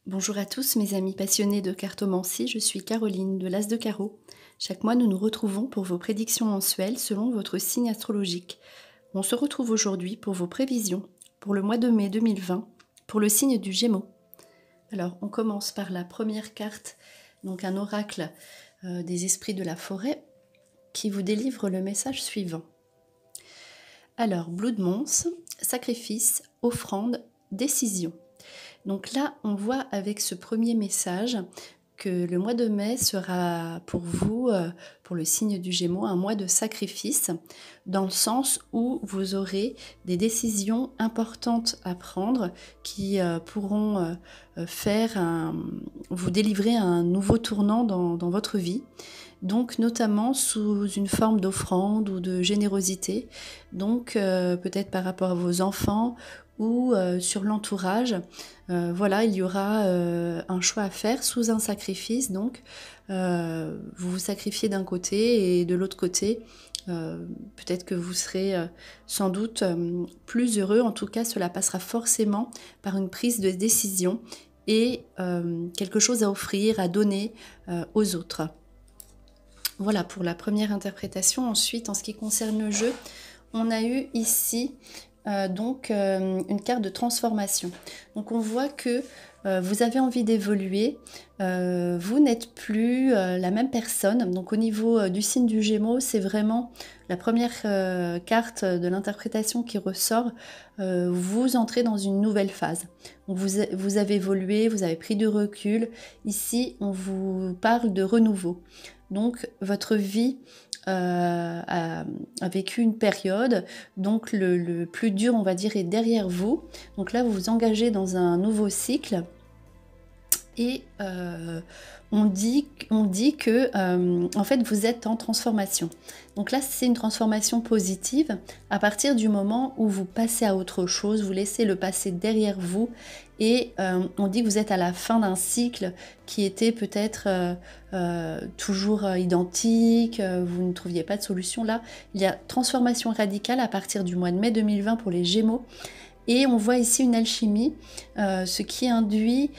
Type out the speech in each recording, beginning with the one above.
Bonjour à tous mes amis passionnés de cartomancie, je suis Caroline de l'As de Carreau. Chaque mois nous nous retrouvons pour vos prédictions mensuelles selon votre signe astrologique. On se retrouve aujourd'hui pour vos prévisions pour le mois de mai 2020 pour le signe du Gémeaux. Alors on commence par la première carte, donc un oracle des esprits de la forêt qui vous délivre le message suivant. Alors Blood Mons, sacrifice, offrande, décision. Donc là, on voit avec ce premier message que le mois de mai sera pour vous, pour le signe du Gémeaux, un mois de sacrifice, dans le sens où vous aurez des décisions importantes à prendre qui pourront vous délivrer un nouveau tournant dans votre vie. Donc notamment sous une forme d'offrande ou de générosité, donc peut-être par rapport à vos enfants ou sur l'entourage. Voilà, il y aura un choix à faire sous un sacrifice, donc vous vous sacrifiez d'un côté et de l'autre côté, peut-être que vous serez sans doute plus heureux. En tout cas, cela passera forcément par une prise de décision et quelque chose à offrir, à donner aux autres. Voilà pour la première interprétation. Ensuite, en ce qui concerne le jeu, on a eu ici une carte de transformation. Donc on voit que vous avez envie d'évoluer, vous n'êtes plus la même personne. Donc au niveau du signe du Gémeaux, c'est vraiment la première carte de l'interprétation qui ressort. Vous entrez dans une nouvelle phase. Donc vous avez évolué, vous avez pris du recul. Ici, on vous parle de renouveau. Donc votre vie a vécu une période, donc le plus dur, on va dire, est derrière vous. Donc là, vous vous engagez dans un nouveau cycle et on dit que en fait, vous êtes en transformation. Donc là, c'est une transformation positive à partir du moment où vous passez à autre chose, vous laissez le passé derrière vous et on dit que vous êtes à la fin d'un cycle qui était peut-être toujours identique, vous ne trouviez pas de solution. Là, il y a transformation radicale à partir du mois de mai 2020 pour les Gémeaux. Et on voit ici une alchimie, ce qui induit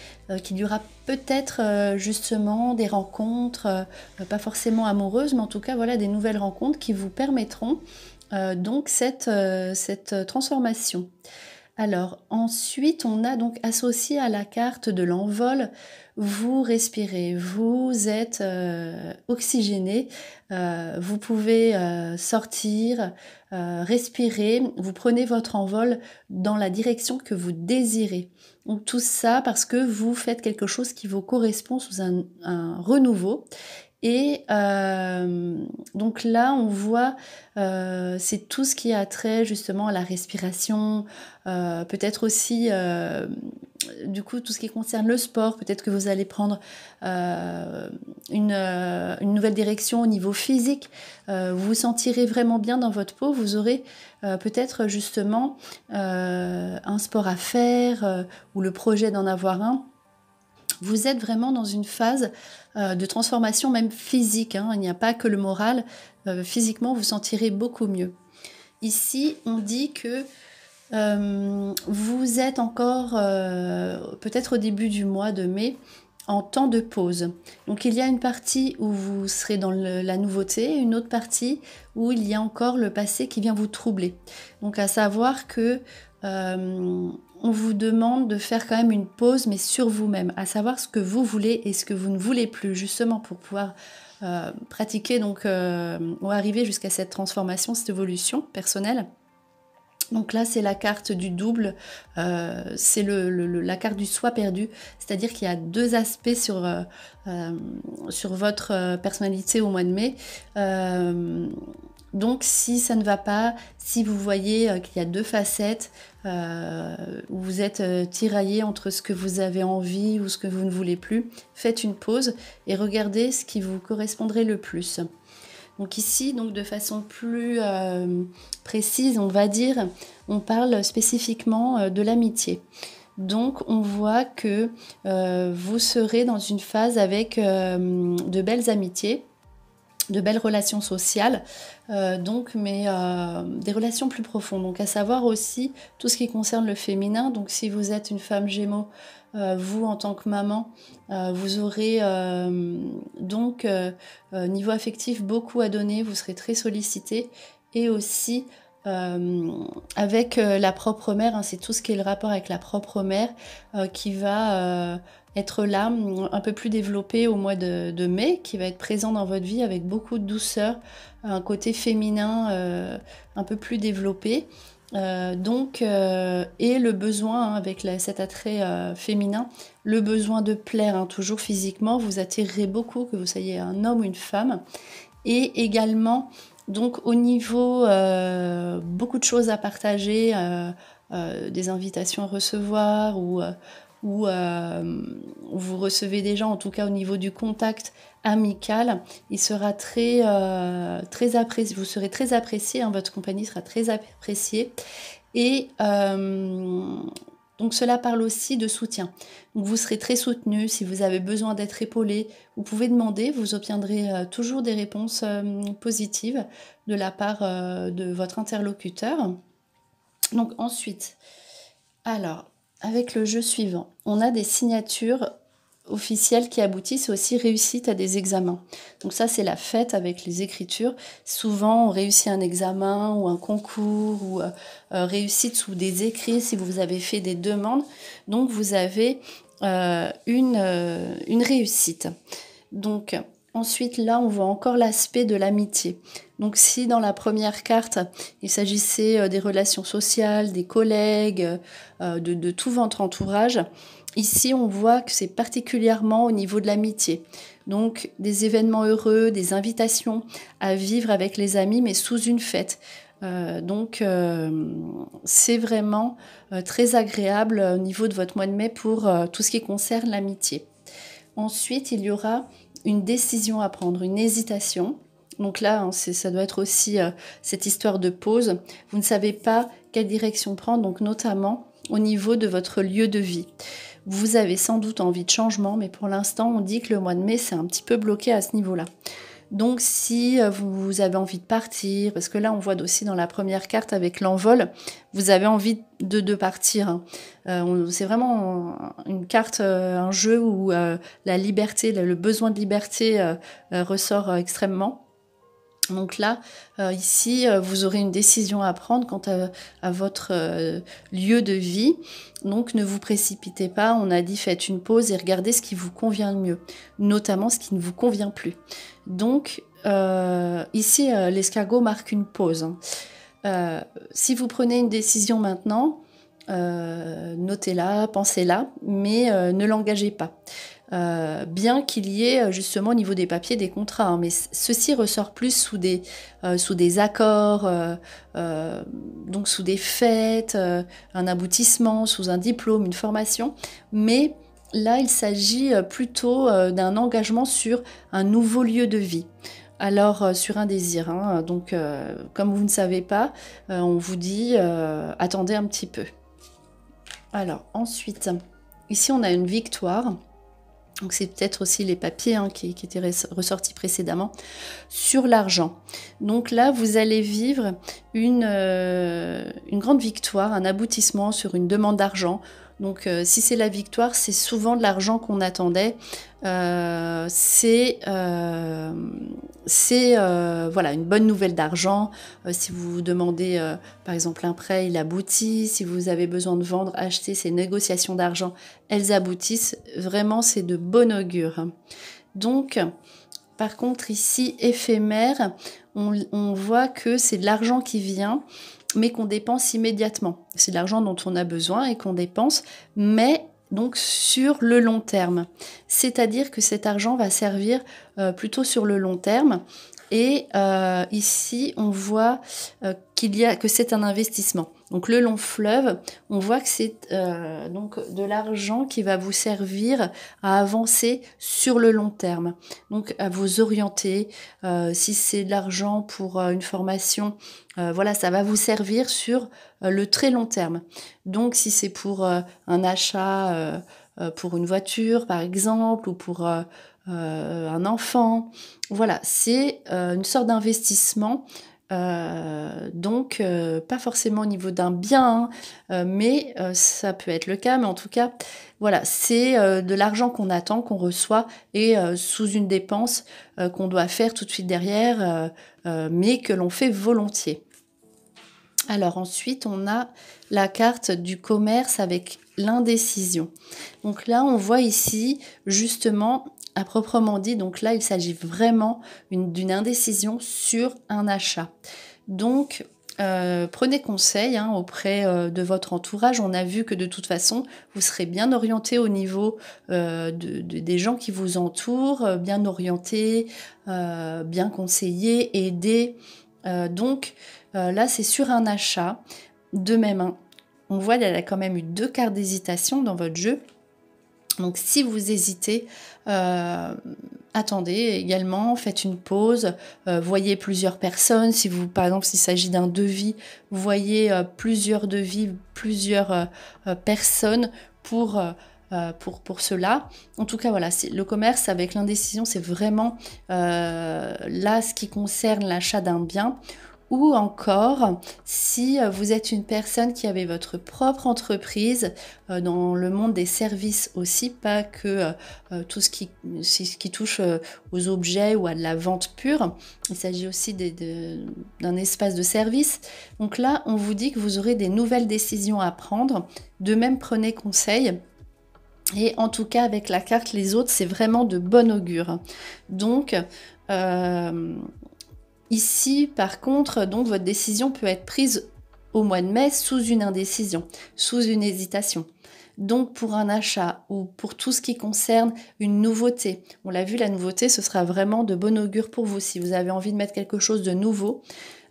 qu'il y aura peut-être justement des rencontres, pas forcément amoureuses, mais en tout cas voilà, des nouvelles rencontres qui vous permettront donc cette transformation. Alors ensuite, on a donc associé à la carte de l'envol, vous respirez, vous êtes oxygéné, vous pouvez sortir, respirer, vous prenez votre envol dans la direction que vous désirez. Donc tout ça parce que vous faites quelque chose qui vous correspond sous un renouveau. Et donc là, on voit, c'est tout ce qui a trait justement à la respiration, peut-être aussi, du coup, tout ce qui concerne le sport. Peut-être que vous allez prendre une nouvelle direction au niveau physique. Vous vous sentirez vraiment bien dans votre peau. Vous aurez peut-être justement un sport à faire ou le projet d'en avoir un. Vous êtes vraiment dans une phase de transformation même physique, hein. Il n'y a pas que le moral. Physiquement, vous sentirez beaucoup mieux. Ici, on dit que vous êtes encore peut-être au début du mois de mai en temps de pause. Donc il y a une partie où vous serez dans la nouveauté, une autre partie où il y a encore le passé qui vient vous troubler. Donc à savoir que on vous demande de faire quand même une pause, mais sur vous-même, à savoir ce que vous voulez et ce que vous ne voulez plus, justement pour pouvoir pratiquer donc ou arriver jusqu'à cette transformation, cette évolution personnelle. Donc là, c'est la carte du double, c'est la carte du soi perdu, c'est-à-dire qu'il y a deux aspects sur votre personnalité au mois de mai. Donc si ça ne va pas, si vous voyez qu'il y a deux facettes, où vous êtes tiraillé entre ce que vous avez envie ou ce que vous ne voulez plus, faites une pause et regardez ce qui vous correspondrait le plus. Donc ici, donc de façon plus précise, on va dire, on parle spécifiquement de l'amitié. Donc on voit que vous serez dans une phase avec de belles amitiés, de belles relations sociales, mais des relations plus profondes. Donc à savoir aussi tout ce qui concerne le féminin. Donc si vous êtes une femme Gémeaux, vous en tant que maman, vous aurez donc niveau affectif beaucoup à donner, vous serez très sollicité et aussi avec la propre mère, hein, c'est tout ce qui est le rapport avec la propre mère qui va être là, un peu plus développé au mois de mai, qui va être présent dans votre vie avec beaucoup de douceur, un côté féminin un peu plus développé. Et le besoin, hein, avec cet attrait féminin, le besoin de plaire, hein, toujours physiquement, vous attirerez beaucoup, que vous soyez un homme ou une femme. Et également, donc au niveau beaucoup de choses à partager, des invitations à recevoir ou vous recevez des gens, en tout cas au niveau du contact amical, il sera très apprécié, vous serez très apprécié, hein, votre compagnie sera très appréciée. Et donc cela parle aussi de soutien. Donc vous serez très soutenu si vous avez besoin d'être épaulé. Vous pouvez demander, vous obtiendrez toujours des réponses positives de la part de votre interlocuteur. Donc ensuite, alors avec le jeu suivant, on a des signatures officielles qui aboutissent aussi réussite à des examens. Donc ça, c'est la fête avec les écritures. Souvent, on réussit un examen ou un concours ou réussite sous des écrits si vous avez fait des demandes. Donc, vous avez une réussite. Donc, ensuite, là, on voit encore l'aspect de l'amitié. Donc, si dans la première carte, il s'agissait des relations sociales, des collègues, de tout votre entourage, ici, on voit que c'est particulièrement au niveau de l'amitié. Donc, des événements heureux, des invitations à vivre avec les amis, mais sous une fête. C'est vraiment très agréable au niveau de votre mois de mai pour tout ce qui concerne l'amitié. Ensuite, il y aura une décision à prendre, une hésitation. Donc là, hein, ça doit être aussi cette histoire de pause. Vous ne savez pas quelle direction prendre, donc notamment au niveau de votre lieu de vie. Vous avez sans doute envie de changement, mais pour l'instant, on dit que le mois de mai, c'est un petit peu bloqué à ce niveau-là. Donc si vous avez envie de partir, parce que là on voit aussi dans la première carte avec l'envol, vous avez envie de partir. Hein. C'est vraiment une carte, un jeu où la liberté, le besoin de liberté ressort extrêmement. Donc là, ici, vous aurez une décision à prendre quant à votre lieu de vie. Donc ne vous précipitez pas, on a dit faites une pause et regardez ce qui vous convient le mieux, notamment ce qui ne vous convient plus. Donc ici, l'escargot marque une pause. Si vous prenez une décision maintenant, notez-la, pensez-la, mais ne l'engagez pas. Bien qu'il y ait justement au niveau des papiers des contrats, hein, mais ceci ressort plus sous des accords, donc sous des fêtes, un aboutissement, sous un diplôme, une formation, mais là il s'agit plutôt d'un engagement sur un nouveau lieu de vie. Alors sur un désir, hein, donc comme vous ne savez pas, on vous dit attendez un petit peu. Alors ensuite, ici on a une victoire. Donc c'est peut-être aussi les papiers hein, qui étaient ressortis précédemment, sur l'argent. Donc là, vous allez vivre une grande victoire, un aboutissement sur une demande d'argent. Donc si c'est la victoire, c'est souvent de l'argent qu'on attendait. C'est voilà, une bonne nouvelle d'argent. Si vous demandez par exemple un prêt, il aboutit. Si vous avez besoin de vendre, acheter, ces négociations d'argent, elles aboutissent. Vraiment, c'est de bon augure. Donc, par contre, ici, éphémère, on voit que c'est de l'argent qui vient, mais qu'on dépense immédiatement. C'est de l'argent dont on a besoin et qu'on dépense, mais donc sur le long terme. C'est-à-dire que cet argent va servir plutôt sur le long terme. Et ici, on voit que c'est un investissement. Donc le long fleuve, on voit que c'est donc de l'argent qui va vous servir à avancer sur le long terme. Donc à vous orienter. Si c'est de l'argent pour une formation, voilà, ça va vous servir sur le très long terme. Donc si c'est pour un achat, pour une voiture par exemple, ou pour un enfant, voilà, c'est une sorte d'investissement Donc, pas forcément au niveau d'un bien, mais ça peut être le cas. Mais en tout cas, voilà, c'est de l'argent qu'on attend, qu'on reçoit, et sous une dépense qu'on doit faire tout de suite derrière, mais que l'on fait volontiers. Alors ensuite, on a la carte du commerce avec l'indécision. Donc là, on voit ici, justement, à proprement dit, donc là, il s'agit vraiment d'une indécision sur un achat. Donc, prenez conseil auprès de votre entourage. On a vu que de toute façon, vous serez bien orienté au niveau des gens qui vous entourent, bien orienté, bien conseillé, aidé. Donc, là, c'est sur un achat. De même, on voit qu'il y a quand même eu 2 cartes d'hésitation dans votre jeu. Donc, si vous hésitez, attendez également, faites une pause, voyez plusieurs personnes. Si vous, par exemple, s'il s'agit d'un devis, voyez plusieurs devis, plusieurs personnes pour cela. En tout cas, voilà, le commerce avec l'indécision, c'est vraiment là ce qui concerne l'achat d'un bien. Ou encore, si vous êtes une personne qui avait votre propre entreprise, dans le monde des services aussi, pas que tout ce qui touche aux objets ou à de la vente pure, il s'agit aussi d'un espace de service. Donc là, on vous dit que vous aurez des nouvelles décisions à prendre. De même, prenez conseil. Et en tout cas, avec la carte Les Autres, c'est vraiment de bon augure. Donc, ici, par contre, donc, votre décision peut être prise au mois de mai sous une indécision, sous une hésitation. Donc, pour un achat ou pour tout ce qui concerne une nouveauté, on l'a vu, la nouveauté, ce sera vraiment de bon augure pour vous. Si vous avez envie de mettre quelque chose de nouveau,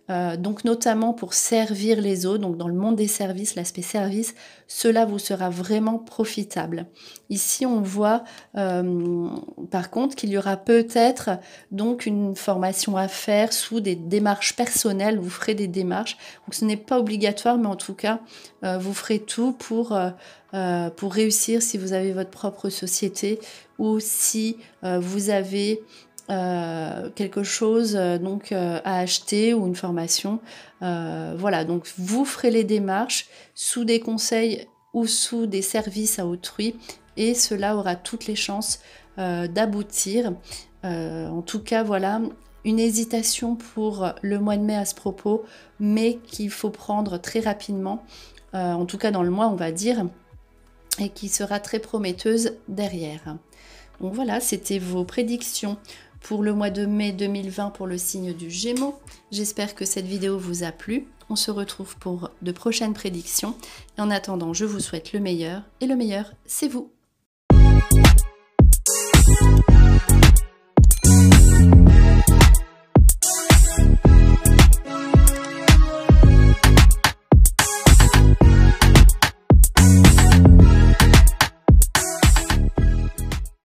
donc notamment pour servir les autres, donc dans le monde des services, l'aspect service, cela vous sera vraiment profitable. Ici, on voit par contre qu'il y aura peut-être donc une formation à faire sous des démarches personnelles, vous ferez des démarches, donc ce n'est pas obligatoire, mais en tout cas, vous ferez tout pour réussir si vous avez votre propre société ou si vous avez quelque chose à acheter ou une formation. Voilà, donc vous ferez les démarches sous des conseils ou sous des services à autrui et cela aura toutes les chances d'aboutir. En tout cas, voilà, une hésitation pour le mois de mai à ce propos, mais qu'il faut prendre très rapidement, en tout cas dans le mois, on va dire, et qui sera très prometteuse derrière. Donc voilà, c'était vos prédictions pour le mois de mai 2020 pour le signe du Gémeaux. J'espère que cette vidéo vous a plu. On se retrouve pour de prochaines prédictions. Et en attendant, je vous souhaite le meilleur. Et le meilleur, c'est vous.